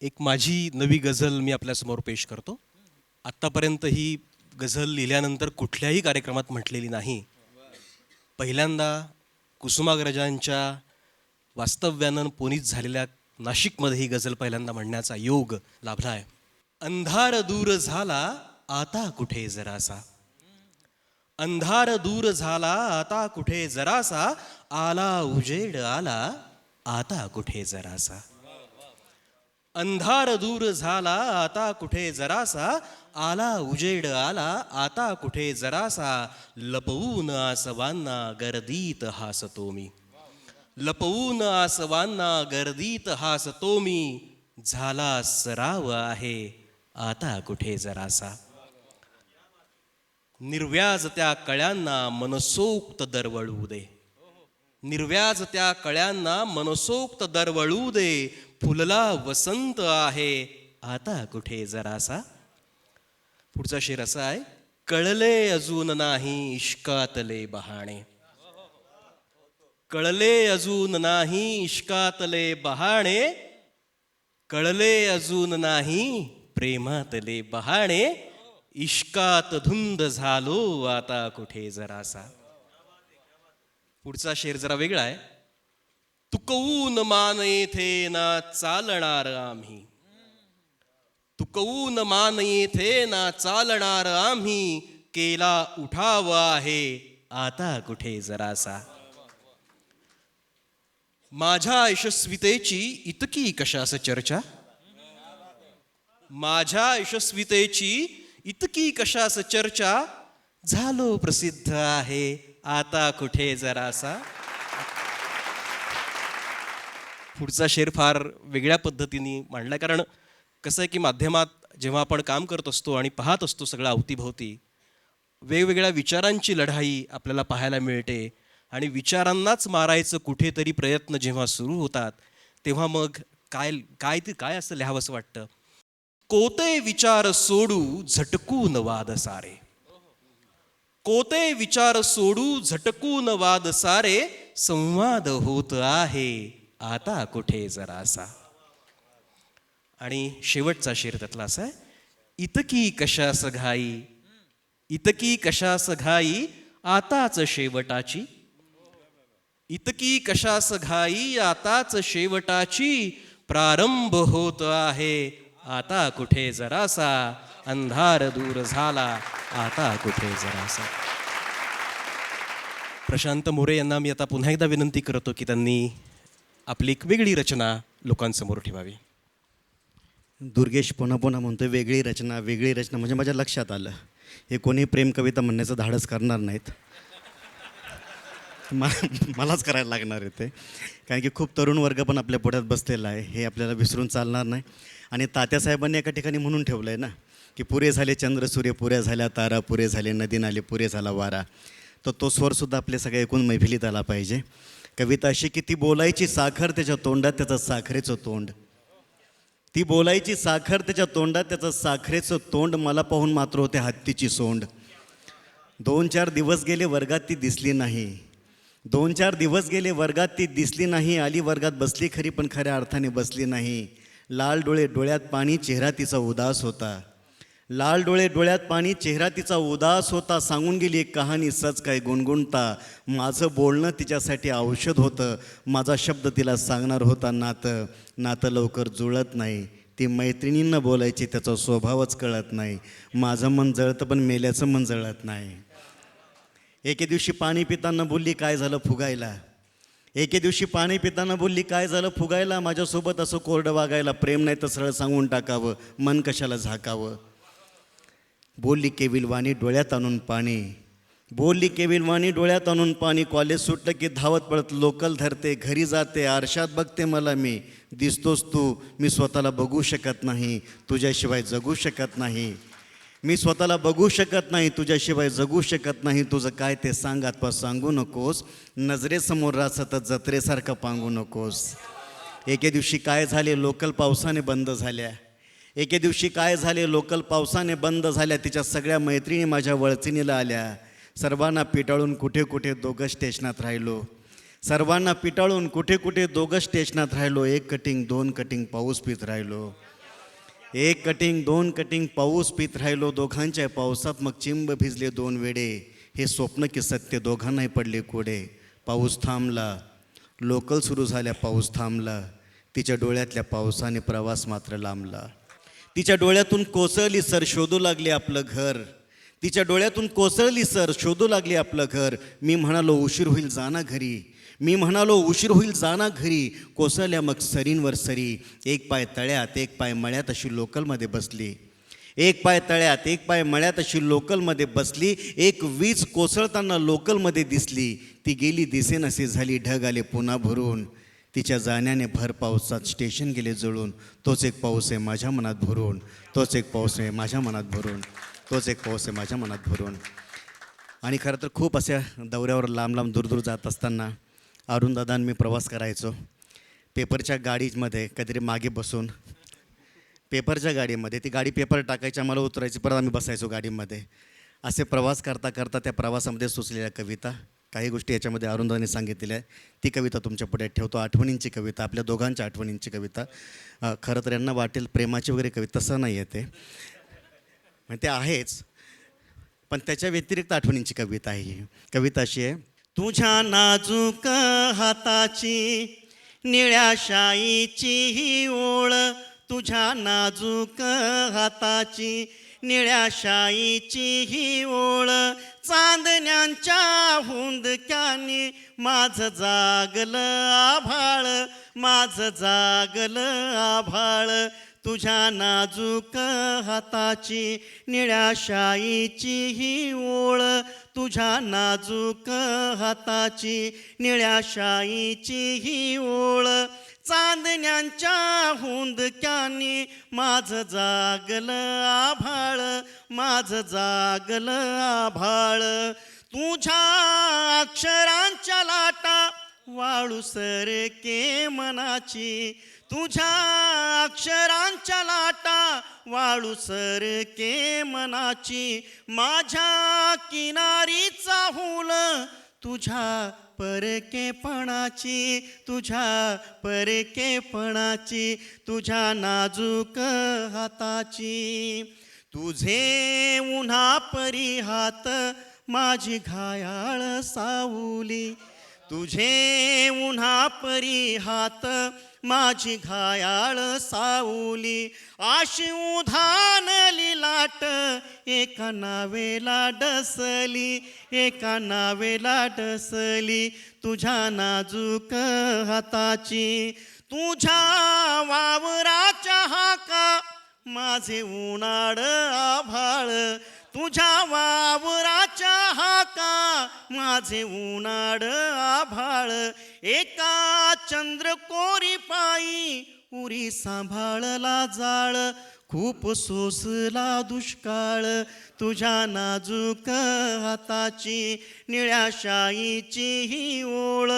एक माझी नवी गझल मी आपल्यासमोर पेश करतो. आत्तापर्यंत ही गझल लिहिल्यानंतर कुठल्याही कार्यक्रमात म्हटलेली नाही. पहिल्यांदा कुसुमाग्रजांच्या वास्तव्यानं पुनीत झालेल्या नाशिकमध्ये ही गझल पहिल्यांदा म्हणण्याचा योग लाभला आहे. अंधार दूर झाला आता कुठे जरासा, अंधार दूर झाला आता कुठे जरासा, आला उजेड आला आता कुठे जरासा. अंधार दूर झाला आता कुठे जरासा, आला उजेड आला आता कुठे जरासा. लपवून आसवांना गर्दीत हासतो मी, लपवून आसवांना गर्दीत हासतो मी. झाला सराव आहे आता कुठे जरासा. निर्व्याज त्या कळ्यांना मनसोक्त दरवळू दे, निर्व्याज त्या कळ्यांना मनसोक्त दरवळू दे. फुलला वसंत आहे आता कुठे जरासा. पुढचा शेर असा आहे. कळले अजून नाही इश्कातले बहाणे, कळले अजून नाही इश्कातले बहाणे, कळले अजून नाही प्रेमातले बहाणे. इश्कात धुंद झालो आता कुठे जरासा. पुढचा शेर जरा वेगळा आहे. तुकवून मान येथे ना चालणार आम्ही, तुकवून मान येथे ना चालणार आम्ही. केला उठाव आहे आता कुठे जरासा. माझ्या यशस्वितेची इतकी कशास चर्चा, माझ्या यशस्वितेची इतकी कशास चर्चा. झालो प्रसिद्ध आहे आता कुठे जरासा. पुढचा शेर फार वेगळ्या पद्धतीने मांडला. कारण कसं आहे की माध्यमात जेव्हा आपण काम करत असतो आणि पाहत असतो सगळं अवतीभोवती, वेगवेगळ्या विचारांची लढाई आपल्याला पाहायला मिळते. आणि विचारांनाच मारायचं कुठेतरी प्रयत्न जेव्हा सुरू होतात, तेव्हा मग काय असं लिहावंसं वाटतं. कोते विचार सोडू झटकून वाद सारे, कोते विचार सोडू झटकून वाद सारे. संवाद होत आहे आता कुठे जरासा. आणि शेवटचा शेर त्यातला असा आहे. इतकी कशास घाई, इतकी कशास घाई आताच शेवटाची, इतकी कशास घाई आताच शेवटाची. प्रारंभ होत आहे आता कुठे जरासा. अंधार दूर झाला आता कुठे जरासा. प्रशांत मोरे यांना मी आता पुन्हा एकदा विनंती करतो की त्यांनी आपली एक वेगळी रचना लोकांसमोर ठेवावी. दुर्गेश पुन्हा पुन्हा म्हणतोय वेगळी रचना, वेगळी रचना. म्हणजे माझ्या लक्षात आलं हे कोणी प्रेम कविता म्हणण्याचं धाडस करणार नाहीत. मलाच करायला लागणार आहे ते. कारण की खूप तरुण वर्ग पण आपल्या पुढ्यात बसलेला आहे, हे आपल्याला विसरून चालणार नाही. आणि तात्यासाहेबांनी एका ठिकाणी म्हणून ठेवलं आहे ना की पुरे झाले चंद्र सूर्य, पुऱ्या झाल्या तारा, पुरे झाले नदी नाले, पुरे झाला वारा. तर तो स्वरसुद्धा आपल्या सगळ्या एकूण मैफिलीत आला पाहिजे. कविता अशी की ती बोलायची साखर त्याच्या तोंडात त्याचं साखरेचं तोंड, ती बोलायची साखर त्याच्या तोंडात त्याचं साखरेचं तोंड. मला पाहून मात्र होते हत्तीची सोंड. 2-4 दिवस गेले वर्गात ती दिसली नाही, 2-4 दिवस गेले वर्गात ती दिसली नाही. आली वर्गात बसली खरी पण खऱ्या अर्थाने बसली नाही. लाल डोळे डोळ्यात पाणी, चेहरा तिचा उदास होता. लाल डोळे डोळ्यात पाणी, चेहरा तिचा उदास होता. सांगून गेली एक कहाणी सच काय गुणगुणता. माझं बोलणं तिच्यासाठी औषध होतं, माझा शब्द तिला सांगणार होता नातं. नातं लवकर जुळत नाही, ती मैत्रिणींना बोलायची त्याचा स्वभावच कळत नाही. माझं मन जळतं पण मेल्याचं मन जळत नाही. एके दिवशी पाणी पिताना बोलली काय झालं फुगायला, एके दिवशी पाणी पिताना बोलली काय झालं फुगायला. माझ्यासोबत असं कोरडं वागायला, प्रेम नाही तर सरळ सांगून टाकावं, मन कशाला झाकावं. बोलली केविलवाणी डोळ्यात आणून पाणी, बोलली केविलवाणी डोळ्यात आणून पाणी. कॉलेज सुटलं की धावत पडत लोकल धरते, घरी जाते आरशात बघते मला मी. दिसतोस तू, मी स्वतःला बघू शकत नाही, तुझ्याशिवाय जगू शकत नाही. मी स्वतःला बघू शकत नाही, तुझ्याशिवाय जगू शकत नाही. तुझं काय ते सांग आत्ता सांगू नकोस, नजरेसमोर राहा सतत जत्रेसारखं पांगू नकोस. एके दिवशी काय झाले लोकल पावसाने बंद झाल्या, एके दिवशी काय झाले लोकल पावसाने बंद झाल्या. तिच्या सगळ्या मैत्रिणी माझ्या वळचिणीला आल्या. सर्वांना पिटाळून कुठे कुठे दोघं स्टेशनात राहिलो, सर्वांना पिटाळून कुठे कुठे दोघं स्टेशनात राहिलो. 1 कटिंग 2 कटिंग पाऊस पित राहिलो. एक कटिंग दोन कटिंग पाऊस पित राहिलो दोघांच्या पावसात मग चिंब भिजले दोन वेडे हे स्वप्न की सत्य दोघांनाही पडले कोडे पाऊस थांबला लोकल सुरू झाल्या पाऊस थांबला तिच्या डोळ्यातल्या पावसाने प्रवास मात्र लांबला तिच्या डोळ्यातून कोसळली सर शोधू लागले आपलं घर तिच्या डोळ्यातून कोसळली सर शोधू लागले आपलं घर मी म्हणालो उशीर होईल जाना घरी मी म्हणालो उशीर होईल जाना घरी कोसळल्या मग सरींवर सरी एक पाय तळ्यात एक पाय मळ्यात अशी लोकलमध्ये बसली एक पाय तळ्यात एक पाय मळ्यात अशी लोकलमध्ये बसली एक वीज कोसळताना लोकलमध्ये दिसली ती गेली दिसेनाशी झाली ढग आले पुन्हा भरून तिच्या जाण्याने भर पावसात स्टेशन गेले जळून तोच एक पाऊस आहे माझ्या मनात भरून तोच एक पाऊस आहे माझ्या मनात भरून तोच एक पाऊस आहे माझ्या मनात भरून आणि खरं तर खूप अशा दौऱ्यावर लांब लांब दूर दूर जात असताना अरुणदादा मी प्रवास करायचो पेपरच्या गाडीमध्ये कधीतरी मागे बसून पेपरच्या गाडीमध्ये ती गाडी पेपर टाकायची आम्हाला उतरायची परत आम्ही बसायचो गाडीमध्ये असे प्रवास करता करता त्या प्रवासामध्ये सुचलेल्या कविता काही गोष्टी याच्यामध्ये अरुणदादांनी सांगितलेल्या आहे ती कविता तुमच्या पुढे ठेवतो आठवणींची कविता आपल्या दोघांच्या आठवणींची कविता खरं तर यांना वाटेल प्रेमाची वगैरे कविता तसं नाही आहे ते म्हणजे ते आहेच पण त्याच्या व्यतिरिक्त आठवणींची कविता आहे ही कविता अशी आहे तुझ्या नाजूक हाताची निळ्या शाईची ही ओळ तुझ्या नाजूक हाताची निळ्या शाईची ही ओळ चांदण्यांच्या हुंदक्याने माझं जागलं आभाळ माझं जागलं आभाळ तुझ्या नाजूक हाताची निळ्या शाईची ही ओळ तुझ्या नाजूक हाताची निळ्या शाईची ही ओळ चांदण्यांच्या हुंदक्याने माझं जागलं आभाळ माझं जागलं आभाळ तुझ्या अक्षरांच्या लाटा वाळू सरके मनाची तुझ्या अक्षरांच्या लाटा वाळू सरके मनाची माझ्या किनारीचा हुल तुझ्या परकेपणाची तुझ्या परकेपणाची तुझ्या नाजूक हाताची तुझे उन्हा परी हात माझी घायाळ सावली तुझे उन्हा परी हात माझी घायाळ सावली आशी उधानली लाट एका नावेला डसली एका नावेला डसली तुझ्या नाजूक हाताची तुझ्या वावराच्या हाका माझे उन्हाळ आभाळ तुझ्या वावराच्या हाका माझे उन्हाळ आभाळ एका चंद्रकोरी पायी उरी सांभाळला जाळ खूप सोसला दुष्काळ तुझ्या नाजूक हाताची निळ्या शाईची ही ओळ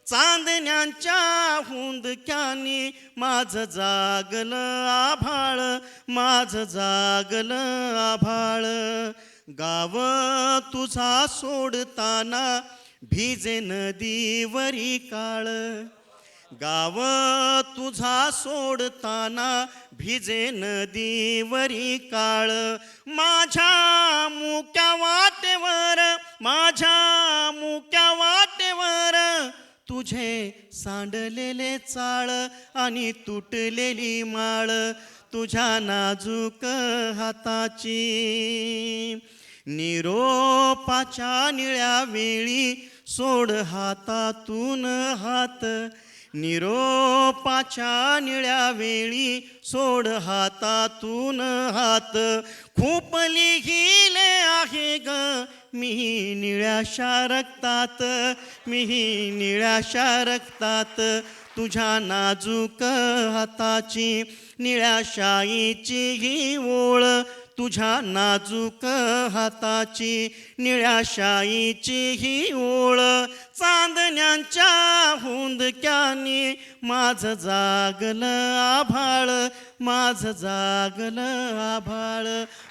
चांदण्यांच्या हुंदक्याने माझं जागलं आभाळ माझं जागलं आभाळ गाव तुझा सोडताना भिजे नदीवरी काळ गाव तुझा सोडताना भिजे नदीवरी काळ माझ्या मुक्या वाटेवर माझ्या मुक्या वाटेवर तुझे सांडलेले चाळ आणि तुटलेली माळ तुझ्या नाजूक हाताची निरोपाच्या निळ्या वेळी सोड हातातून हात निरोपाच्या निळ्या वेळी सोड हातातून हात खूप लिहिले आहे ग मी निळ्याशा रक्तात मी निळ्याशा रक्तात तुझ्या नाजूक हाताची निळ्या शाईची ही ओळ तुझ्या नाजूक हाताची निळ्या शाईची ही ओळ चांदण्यांच्या हुंदक्याने माझं जागलं आभाळ माझं जागलं आभाळ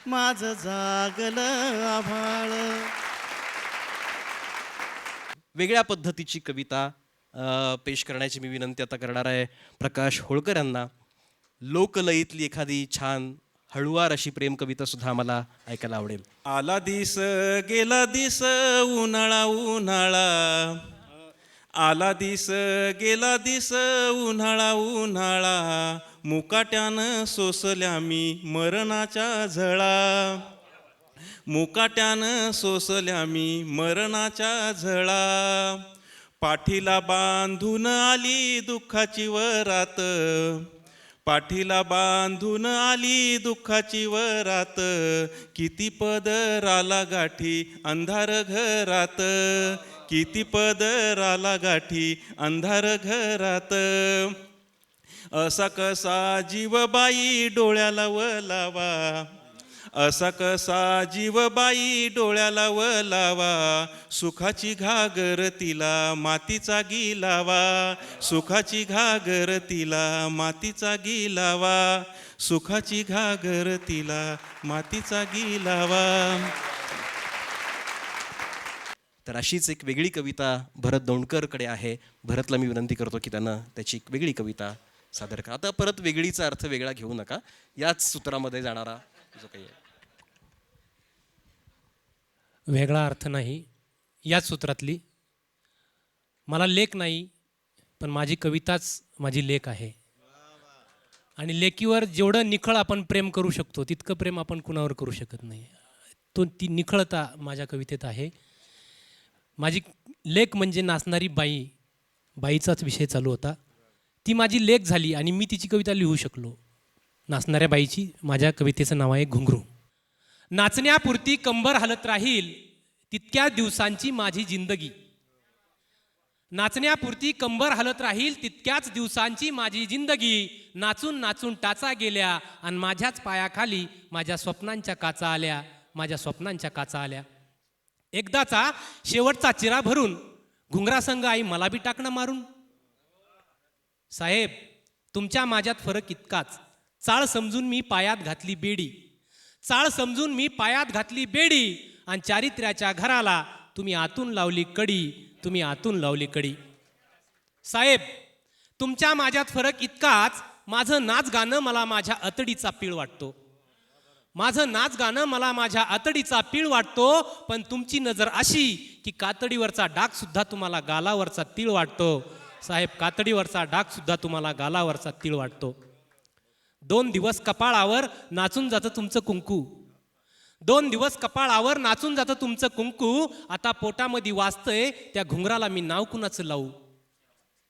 माझं जागलं आभाळ वेगळ्या पद्धतीची कविता पेश करण्याची मी विनंती आता करणार आहे प्रकाश होळकर यांना. लोकलयीतली एखादी छान हळुवार अशी प्रेम कविता सुद्धा आम्हाला ऐकायला आवडेल. आला दिस गेला दिस उन्हाळा उन्हाळा, आला दिस गेला दिस उन्हाळा उन्हाळा, मुकाट्यानं सोसल्या मी मरणाच्या झळा, मुकाट्यानं सोसल्या मी मरणाच्या झळा, पाठीला बांधून आली दुःखाची वरात, पाठीला बांधून आली दुःखाची वरात, किती पदराला गाठी अंधार घरात, किती पदराला गाठी अंधार घरात, असा कसा जीवबाई डोळ्याला वलावा, असा कसा जीवबाई डोळ्याला वलावा, सुखाची घागर तिला मातीचा गिलावा, सुखाची घागर तिला मातीचा गिलावा, सुखाची घागर तिला मातीचा गिलावा. तर अशीच एक वेगळी कविता भरत दौंडकरकडे आहे. भरतला मी विनंती करतो की त्यानं त्याची एक वेगळी कविता सादर करा. आता परत वेगळीचा अर्थ वेगळा घेऊ नका, याच सूत्रामध्ये जाणारा जो काही आहे. वेगळा अर्थ नाही, याच सूत्रातली. मला लेख नाही, पण माझी कविताच माझी लेख आहे. आणि लेकीवर जेवढं निखळ आपण प्रेम करू शकतो तितकं प्रेम आपण कुणावर करू शकत नाही. ती निखळता माझ्या कवितेत आहे. माझी लेक म्हणजे नाचणारी बाई, बाईचाच विषय चालू होता. ती माझी लेक झाली आणि मी तिची कविता लिहू शकलो. नाचणाऱ्या बाईची माझ्या कवितेचं नाव आहे घुंगरू. नाचण्यापुरती कंबर हलत राहील तितक्या दिवसांची माझी जिंदगी, नाचण्यापुरती कंबर हलत राहील तितक्याच दिवसांची माझी जिंदगी, नाचून नाचून टाचा गेल्या आणि माझ्याच पायाखाली माझ्या स्वप्नांच्या काचा आल्या, माझ्या स्वप्नांच्या काचा आल्या. एकदाचा शेवटचा चिरा भरून घुंगरासंग आई मला बी टाकणं मारून. साहेब, तुमच्या माझ्यात फरक इतकाच, चाळ समजून मी पायात घातली बेडी, चाळ समजून मी पायात घातली बेडी, आणि चारित्र्याच्या घराला तुम्ही आतून लावली कडी, तुम्ही आतून लावली कडी. साहेब, तुमच्या माझ्यात फरक इतकाच, माझं नाच गाणं मला माझ्या अतडीचा पीळ वाटतो, माझं नाच गाणं मला माझ्या आतडीचा पीळ वाटतो, पण तुमची नजर अशी की कातडीवरचा डाग सुद्धा तुम्हाला गालावरचा तीळ वाटतो. साहेब, कातडीवरचा डाग सुद्धा तुम्हाला गालावरचा तीळ वाटतो. 2 दिवस कपाळावर नाचून जातं तुमचं कुंकू, 2 दिवस कपाळावर नाचून जातं तुमचं कुंकू, आता पोटामध्ये वाजतंय त्या घुंगराला मी नाव कुणाचं लावू.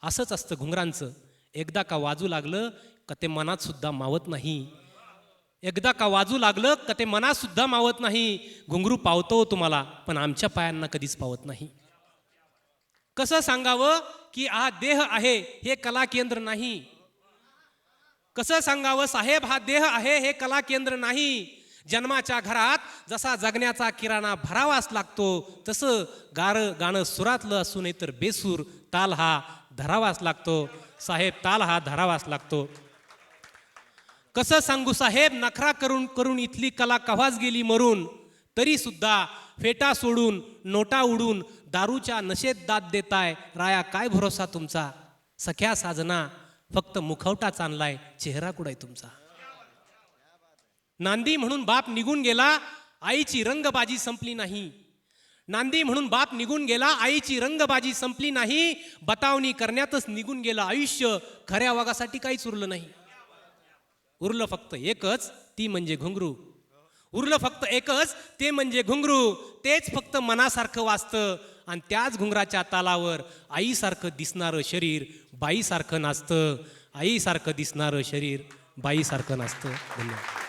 असंच असतं घुंगरांचं, एकदा का वाजू लागलं का ते मनात सुद्धा मावत नाही, एकदा का वाजू लागलं का ते मनात सुद्धा मावत नाही. घुंगरू पावतो तुम्हाला, पण आमच्या पायांना कधीच पावत नाही. कसं सांगावं की हा देह आहे हे कला केंद्र नाही, कसं सांगावं साहेब हा देह आहे हे कला केंद्र नाही. जन्माच्या घरात जसा जगण्याचा किराणा भरावाच लागतो, तसं गाणं सुरातलं असू नये तर बेसूर ताल हा धरावाच लागतो. साहेब, ताल हा धरावाच लागतो. कसं सांगू साहेब, नखरा करून करून इथली कला कव्हाच गेली मरून, तरी सुद्धा फेटा सोडून नोटा उडून दारूच्या नशेत दाद देताय. राया काय भरोसा तुमचा, सख्या साजना फक्त मुखवटाच आणलाय, चेहरा कुडाय तुमचा. नांदी म्हणून बाप निघून गेला, आईची रंगबाजी संपली नाही. नांदी म्हणून बाप निघून गेला, आईची रंगबाजी संपली नाही. बतावणी करण्यातच निघून गेलं आयुष्य, खऱ्या वागासाठी काहीच उरलं नाही. उरलं फक्त एकच, ती म्हणजे घुंगरू. उरलं फक्त एकच, ते म्हणजे घुंगरू. तेच फक्त मनासारखं वाजतं आणि त्याच घुंगराच्या तालावर आईसारखं दिसणारं शरीर बाईसारखं नाचतं, आईसारखं दिसणारं शरीर बाईसारखं नाचतं. धन्यवाद.